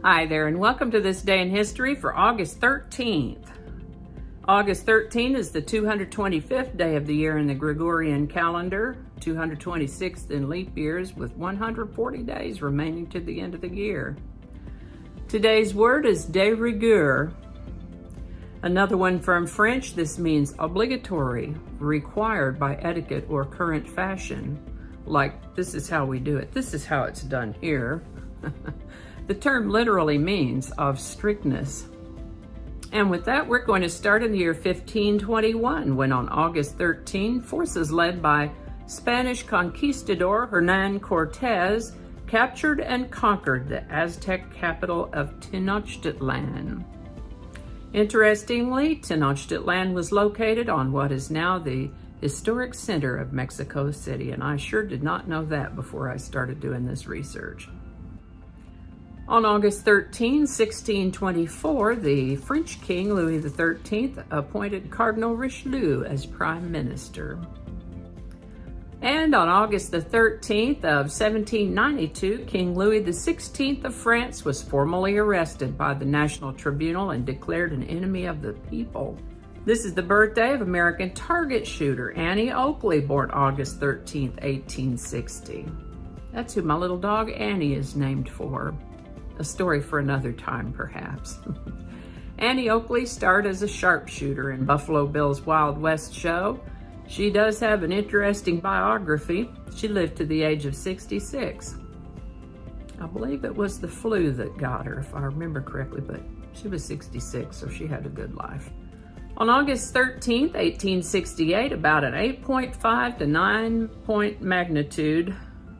Hi there, and welcome to this day in history for August 13th. August 13th is the 225th day of the year in the Gregorian calendar, 226th in leap years, with 140 days remaining to the end of the year. Today's word is de rigueur. Another one from French, this means obligatory, required by etiquette or current fashion. Like, this is how we do it. This is how it's done here. The term literally means of strictness. And with that, we're going to start in the year 1521, when on August 13, forces led by Spanish conquistador Hernan Cortés captured and conquered the Aztec capital of Tenochtitlan. Interestingly, Tenochtitlan was located on what is now the historic center of Mexico City, and I sure did not know that before I started doing this research. On August 13, 1624, the French King Louis XIII appointed Cardinal Richelieu as Prime Minister. And on August the 13th of 1792, King Louis XVI of France was formally arrested by the National Tribunal and declared an enemy of the people. This is the birthday of American target shooter Annie Oakley, born August 13th, 1860. That's who my little dog Annie is named for. A story for another time, perhaps. Annie Oakley starred as a sharpshooter in Buffalo Bill's Wild West show. She does have an interesting biography. She lived to the age of 66. I believe it was the flu that got her, if I remember correctly, but she was 66, so she had a good life. On August 13th, 1868, about an 8.5 to 9 point magnitude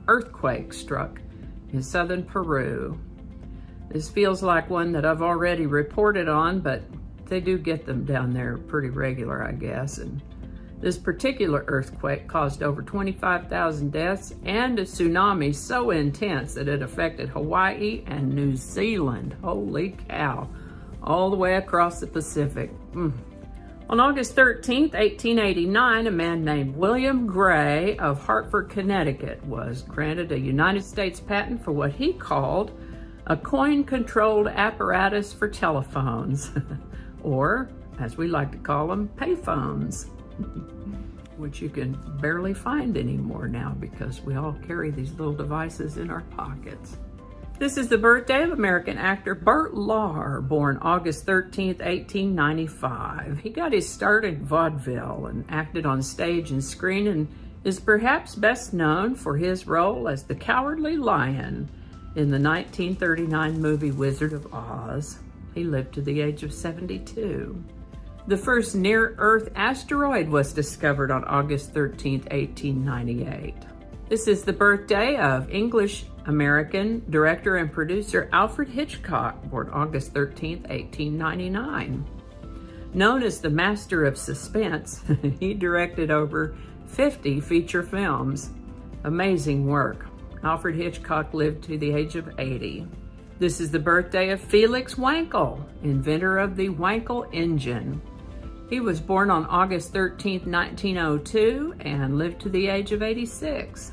earthquake struck in southern Peru. This feels like one that I've already reported on, but they do get them down there pretty regular, I guess. And this particular earthquake caused over 25,000 deaths and a tsunami so intense that it affected Hawaii and New Zealand. Holy cow, all the way across the Pacific. On August 13th, 1889, a man named William Gray of Hartford, Connecticut was granted a United States patent for what he called a coin-controlled apparatus for telephones, or, as we like to call them, payphones, which you can barely find anymore now because we all carry these little devices in our pockets. This is the birthday of American actor Bert Lahr, born August 13th, 1895. He got his start in vaudeville and acted on stage and screen, and is perhaps best known for his role as the Cowardly Lion in the 1939 movie Wizard of Oz. He lived to the age of 72. The first near-Earth asteroid was discovered on August 13, 1898. This is the birthday of English-American director and producer Alfred Hitchcock, born August 13, 1899. Known as the master of suspense, he directed over 50 feature films. Amazing work. Alfred Hitchcock lived to the age of 80. This is the birthday of Felix Wankel, inventor of the Wankel engine. He was born on August 13, 1902, and lived to the age of 86.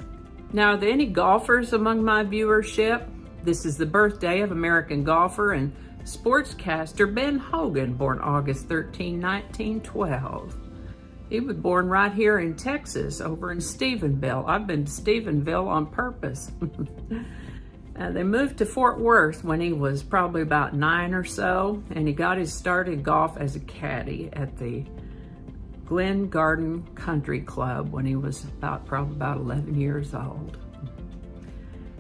Now, are there any golfers among my viewership? This is the birthday of American golfer and sportscaster Ben Hogan, born August 13, 1912. He was born right here in Texas, over in Stephenville. I've been to Stephenville on purpose. They moved to Fort Worth when he was probably about 9 or so, and he got his start in golf as a caddy at the Glen Garden Country Club when he was probably about 11 years old.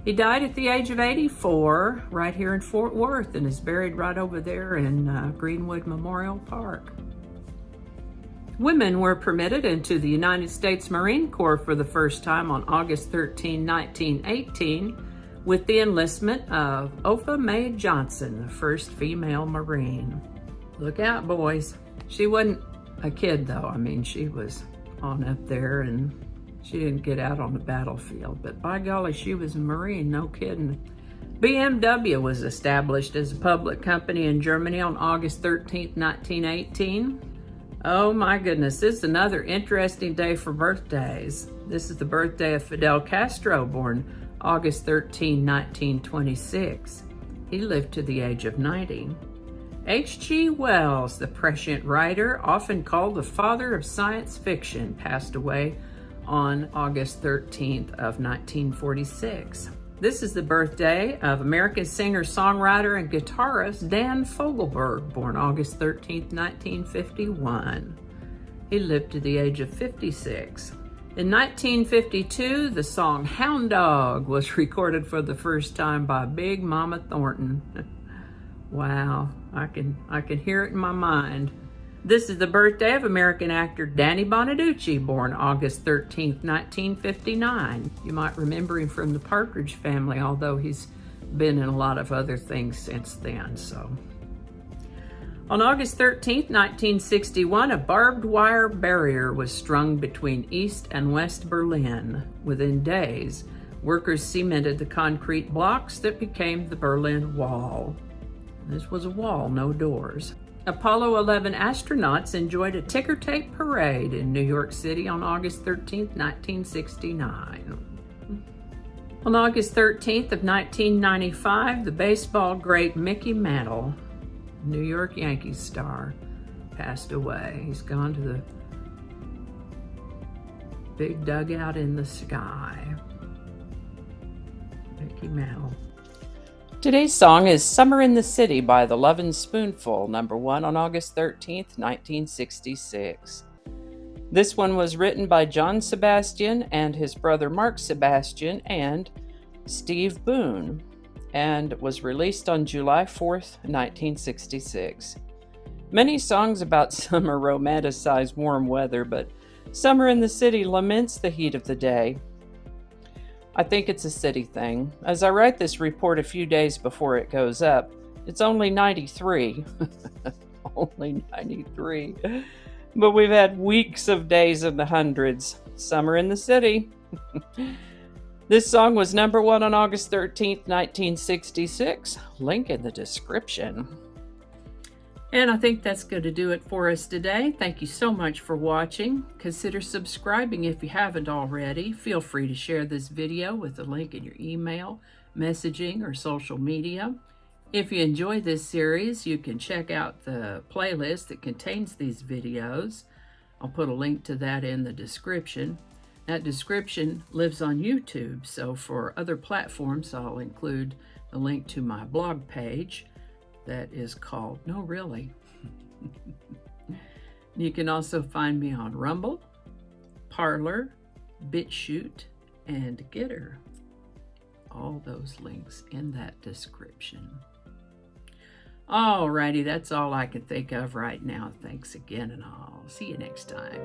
He died at the age of 84 right here in Fort Worth and is buried right over there in Greenwood Memorial Park. Women were permitted into the United States Marine Corps for the first time on August 13, 1918, with the enlistment of Opha May Johnson, the first female Marine. Look out, boys. She wasn't a kid, though. I mean, she was on up there, and she didn't get out on the battlefield. But by golly, she was a Marine, no kidding. BMW was established as a public company in Germany on August 13, 1918. Oh my goodness, this is another interesting day for birthdays. This is the birthday of Fidel Castro, born August 13, 1926. He lived to the age of 90. H.G. Wells, the prescient writer, often called the father of science fiction, passed away on August 13th of 1946. This is the birthday of American singer, songwriter, and guitarist Dan Fogelberg, born August 13th, 1951. He lived to the age of 56. In 1952, the song Hound Dog was recorded for the first time by Big Mama Thornton. Wow, I can hear it in my mind. This is the birthday of American actor Danny Bonaduce, born August 13th, 1959. You might remember him from the Partridge Family, although he's been in a lot of other things since then. On August 13th, 1961, a barbed wire barrier was strung between East and West Berlin. Within days, workers cemented the concrete blocks that became the Berlin Wall. This was a wall, no doors. Apollo 11 astronauts enjoyed a ticker tape parade in New York City on August 13th, 1969. On August 13th of 1995, the baseball great Mickey Mantle, New York Yankees star, passed away. He's gone to the big dugout in the sky. Mickey Mantle. Today's song is Summer in the City by the Lovin Spoonful, #1 on August 13th, 1966. This one was written by John Sebastian and his brother Mark Sebastian and Steve Boone, and was released on July 4th, 1966. Many songs about summer romanticize warm weather, but Summer in the City laments the heat of the day. I think it's a city thing. As I write this report a few days before it goes up, it's only 93. Only 93. But we've had weeks of days in the hundreds. Summer in the city. This song was #1 on August 13th, 1966. Link in the description. And I think that's going to do it for us today. Thank you so much for watching. Consider subscribing if you haven't already. Feel free to share this video with a link in your email, messaging, or social media. If you enjoy this series, you can check out the playlist that contains these videos. I'll put a link to that in the description. That description lives on YouTube, so for other platforms, I'll include a link to my blog page that is called, no really. You can also find me on Rumble, Parler, BitChute, and Getter. All those links in that description. Alrighty, that's all I can think of right now. Thanks again, and I'll see you next time.